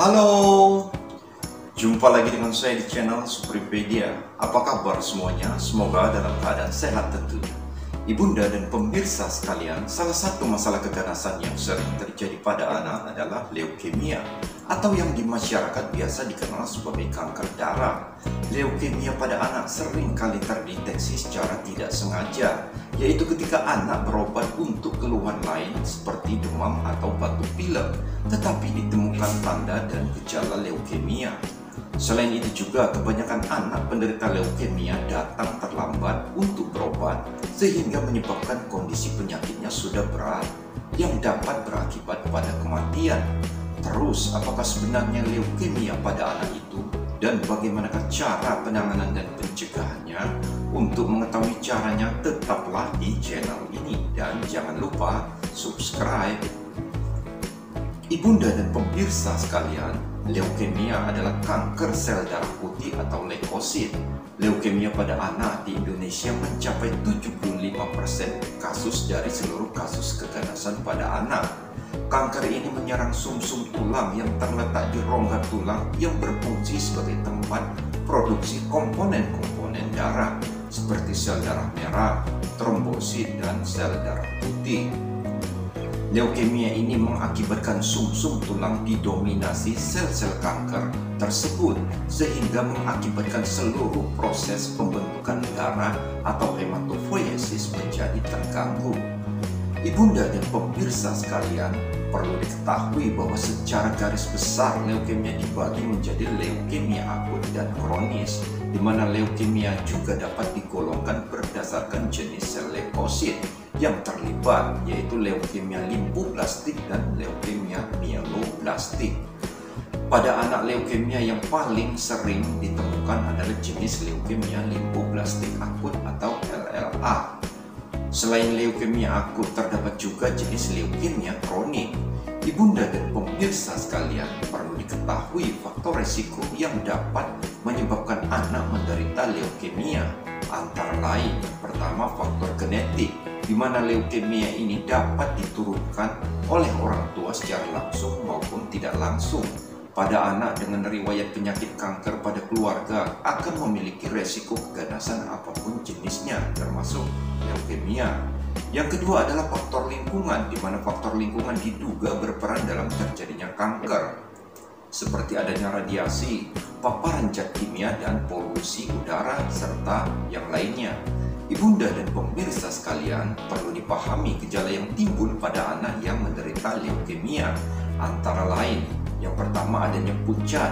Halo, jumpa lagi dengan saya di channel Supripedia. Apa kabar semuanya? Semoga dalam keadaan sehat tentunya. Ibunda dan pemirsa sekalian, salah satu masalah keganasan yang sering terjadi pada anak adalah leukemia, atau yang di masyarakat biasa dikenal sebagai kanker darah. Leukemia pada anak sering kali terdeteksi secara tidak sengaja, yaitu ketika anak berobat untuk keluhan lain seperti demam atau batuk pilek, tetapi ditemukan tanda dan gejala leukemia. Selain itu juga, kebanyakan anak penderita leukemia datang terlambat untuk berobat sehingga menyebabkan kondisi penyakitnya sudah berat yang dapat berakibat pada kematian. Terus, apakah sebenarnya leukemia pada anak itu dan bagaimanakah cara penanganan dan pencegahannya? Untuk mengetahui caranya, tetaplah di channel ini dan jangan lupa subscribe. Ibunda dan pemirsa sekalian, leukemia adalah kanker sel darah putih atau leukosit. Leukemia pada anak di Indonesia mencapai 75% kasus dari seluruh kasus keganasan pada anak. Kanker ini menyerang sumsum tulang yang terletak di rongga tulang yang berfungsi sebagai tempat produksi komponen-komponen darah seperti sel darah merah, trombosit, dan sel darah putih. Leukemia ini mengakibatkan sumsum tulang didominasi sel-sel kanker tersebut sehingga mengakibatkan seluruh proses pembentukan darah atau hematopoiesis menjadi terganggu. Ibunda dan pemirsa sekalian, perlu diketahui bahwa secara garis besar leukemia dibagi menjadi leukemia akut dan kronis, di mana leukemia juga dapat digolongkan berdasarkan jenis sel leukosit yang terlibat, yaitu leukemia limfoblastik dan leukemia mieloblastik. Pada anak, leukemia yang paling sering ditemukan adalah jenis leukemia limfoblastik akut atau LLA. Selain leukemia akut, terdapat juga jenis leukemia kronik. Ibunda dan pemirsa sekalian, perlu diketahui faktor resiko yang dapat menyebabkan anak menderita leukemia. Antara lain, yang pertama faktor genetik, di mana leukemia ini dapat diturunkan oleh orang tua secara langsung maupun tidak langsung. Pada anak dengan riwayat penyakit kanker pada keluarga akan memiliki resiko keganasan apapun jenisnya, termasuk leukemia. Yang kedua adalah faktor lingkungan, di mana faktor lingkungan diduga berperan dalam terjadinya kanker, seperti adanya radiasi, paparan zat kimia, dan polusi udara, serta yang lainnya. Ibunda dan pemirsa sekalian, perlu dipahami gejala yang timbul pada anak yang menderita leukemia. Antara lain, yang pertama adanya pucat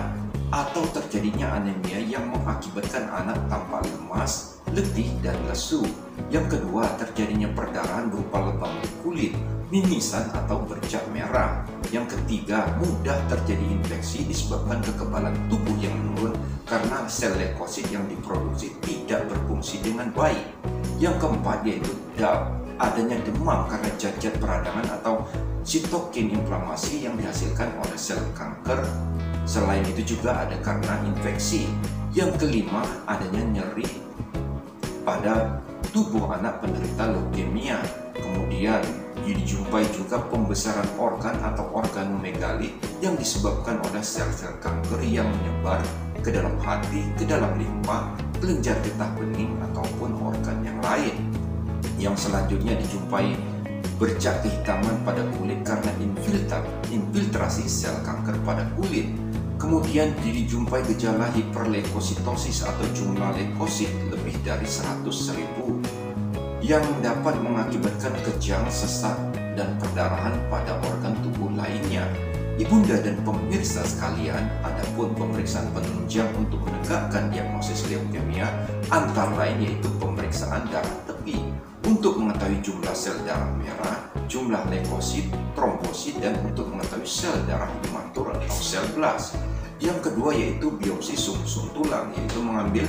atau terjadinya anemia yang mengakibatkan anak tampak lemas, letih, dan lesu. Yang kedua, terjadinya perdarahan berupa lebam di kulit, mimisan atau bercak merah. Yang ketiga, mudah terjadi infeksi disebabkan kekebalan tubuh yang menurun karena sel leukosit yang diproduksi tidak berfungsi dengan baik. Yang keempat yaitu adanya demam karena zat-zat peradangan atau sitokin inflamasi yang dihasilkan oleh sel kanker. Selain itu juga ada karena infeksi. Yang kelima, adanya nyeri pada tubuh anak penderita leukemia. Kemudian dijumpai juga pembesaran organ atau organomegali yang disebabkan oleh sel-sel kanker yang menyebar ke dalam hati, ke dalam limpa, kelenjar getah bening, ataupun organ yang lain. Yang selanjutnya dijumpai bercak kehitaman pada kulit karena infiltrasi sel kanker pada kulit. Kemudian dijumpai gejala hiperleukositosis atau jumlah leukosit lebih dari 100.000 yang dapat mengakibatkan kejang, sesak, dan perdarahan pada organ tubuh lainnya. Ibunda dan pemirsa sekalian, adapun pemeriksaan penunjang untuk menegakkan diagnosis leukemia antara lain yaitu pemeriksaan darah tepi untuk mengetahui jumlah sel darah merah, jumlah leukosit, trombosit, dan untuk mengetahui sel darah imatur atau sel blast. Yang kedua yaitu biopsi sumsum tulang, yaitu mengambil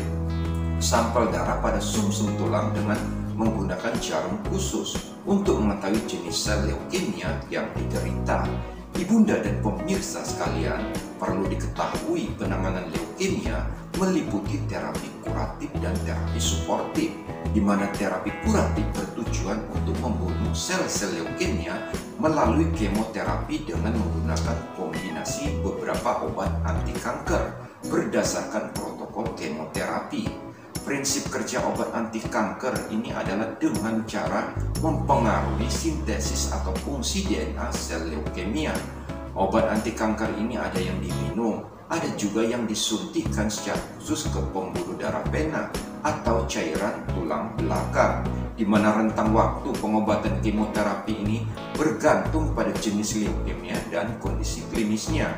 sampel darah pada sumsum tulang dengan menggunakan jarum khusus untuk mengetahui jenis sel leukemia yang diderita. Ibunda dan pemirsa sekalian, perlu diketahui penanganan leukemia meliputi terapi kuratif dan terapi suportif. di mana terapi kuratif bertujuan untuk membunuh sel-sel leukemia melalui kemoterapi dengan menggunakan kombinasi beberapa obat anti kanker berdasarkan protokol kemoterapi. Prinsip kerja obat anti kanker ini adalah dengan cara mempengaruhi sintesis atau fungsi DNA sel leukemia. Obat anti kanker ini ada yang diminum, ada juga yang disuntikkan secara khusus ke pembuluh darah vena atau cairan tulang belakang, di mana rentang waktu pengobatan kemoterapi ini bergantung pada jenis leukemia dan kondisi klinisnya.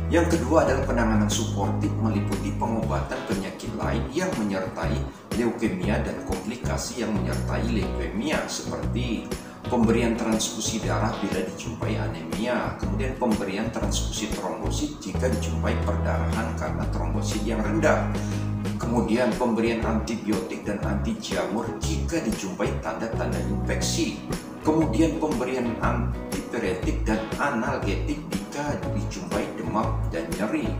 Yang kedua adalah penanganan suportif meliputi pengobatan penyakit lain yang menyertai leukemia dan komplikasi yang menyertai leukemia seperti pemberian transfusi darah bila dijumpai anemia, kemudian pemberian transfusi trombosit jika dijumpai perdarahan karena trombosit yang rendah, kemudian pemberian antibiotik dan anti jamur jika dijumpai tanda-tanda infeksi, kemudian pemberian antipiretik dan analgetik jika dijumpai demam dan nyeri.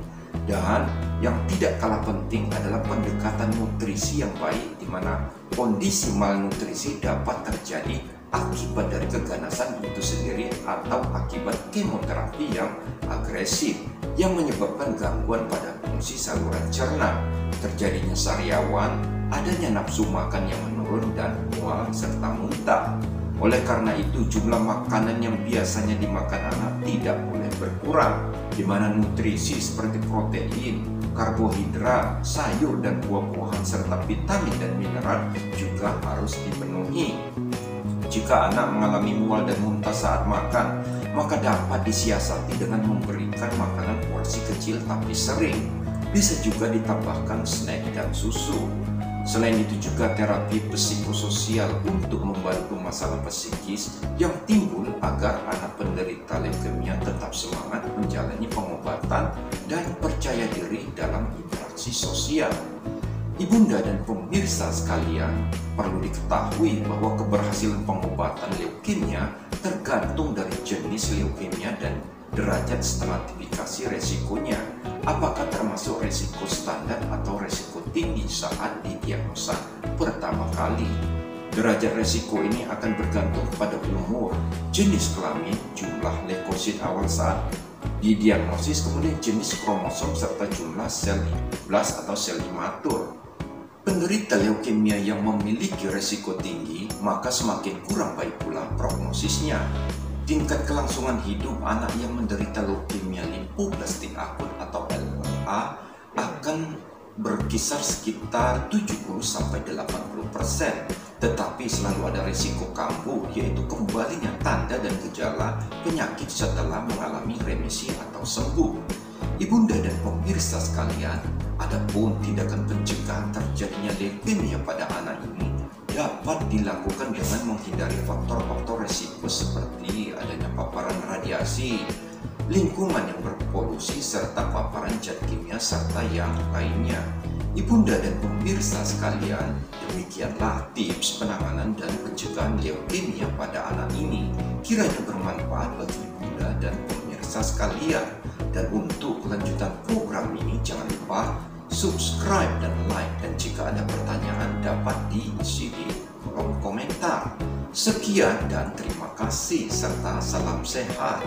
Dan yang tidak kalah penting adalah pendekatan nutrisi yang baik, di mana kondisi malnutrisi dapat terjadi akibat dari keganasan itu sendiri atau akibat kemoterapi yang agresif yang menyebabkan gangguan pada fungsi saluran cerna, terjadinya sariawan, adanya nafsu makan yang menurun dan mual serta muntah. Oleh karena itu, jumlah makanan yang biasanya dimakan anak tidak boleh berkurang, di mana nutrisi seperti protein, karbohidrat, sayur dan buah-buahan serta vitamin dan mineral juga harus dipenuhi. Jika anak mengalami mual dan muntah saat makan, maka dapat disiasati dengan memberikan makanan porsi kecil tapi sering. Bisa juga ditambahkan snack dan susu. Selain itu juga terapi psikososial untuk membantu masalah psikis yang timbul agar anak penderita leukemia tetap semangat menjalani pengobatan dan percaya diri dalam interaksi sosial. Ibunda dan pemirsa sekalian, perlu diketahui bahwa keberhasilan pengobatan leukemia tergantung dari jenis leukemia dan derajat stratifikasi resikonya. Apakah termasuk resiko standar atau resiko tinggi saat didiagnosa pertama kali? Derajat resiko ini akan bergantung pada umur, jenis kelamin, jumlah leukosit awal saat didiagnosis, kemudian jenis kromosom serta jumlah sel iblas atau sel imatur. Penderita leukemia yang memiliki resiko tinggi, maka semakin kurang baik pula prognosisnya. Tingkat kelangsungan hidup anak yang menderita leukemia limfoblastik akut atau LLA akan berkisar sekitar 70-80%. Tetapi selalu ada risiko kambuh, yaitu kembalinya tanda dan gejala penyakit setelah mengalami remisi atau sembuh. Ibunda dan pemirsa sekalian, adapun tindakan pencegahan terjadinya leukemia pada anak ini dapat dilakukan dengan menghindari faktor-faktor resiko seperti adanya paparan radiasi, lingkungan yang berpolusi, serta paparan zat kimia serta yang lainnya. Ibunda dan pemirsa sekalian, demikianlah tips penanganan dan pencegahan leukemia pada anak ini. Kiranya bermanfaat bagi ibunda dan pemirsa sekalian. Dan untuk kelanjutan program ini jangan lupa subscribe dan like, dan jika ada pertanyaan dapat diisi di kolom komentar. Sekian dan terima kasih serta salam sehat.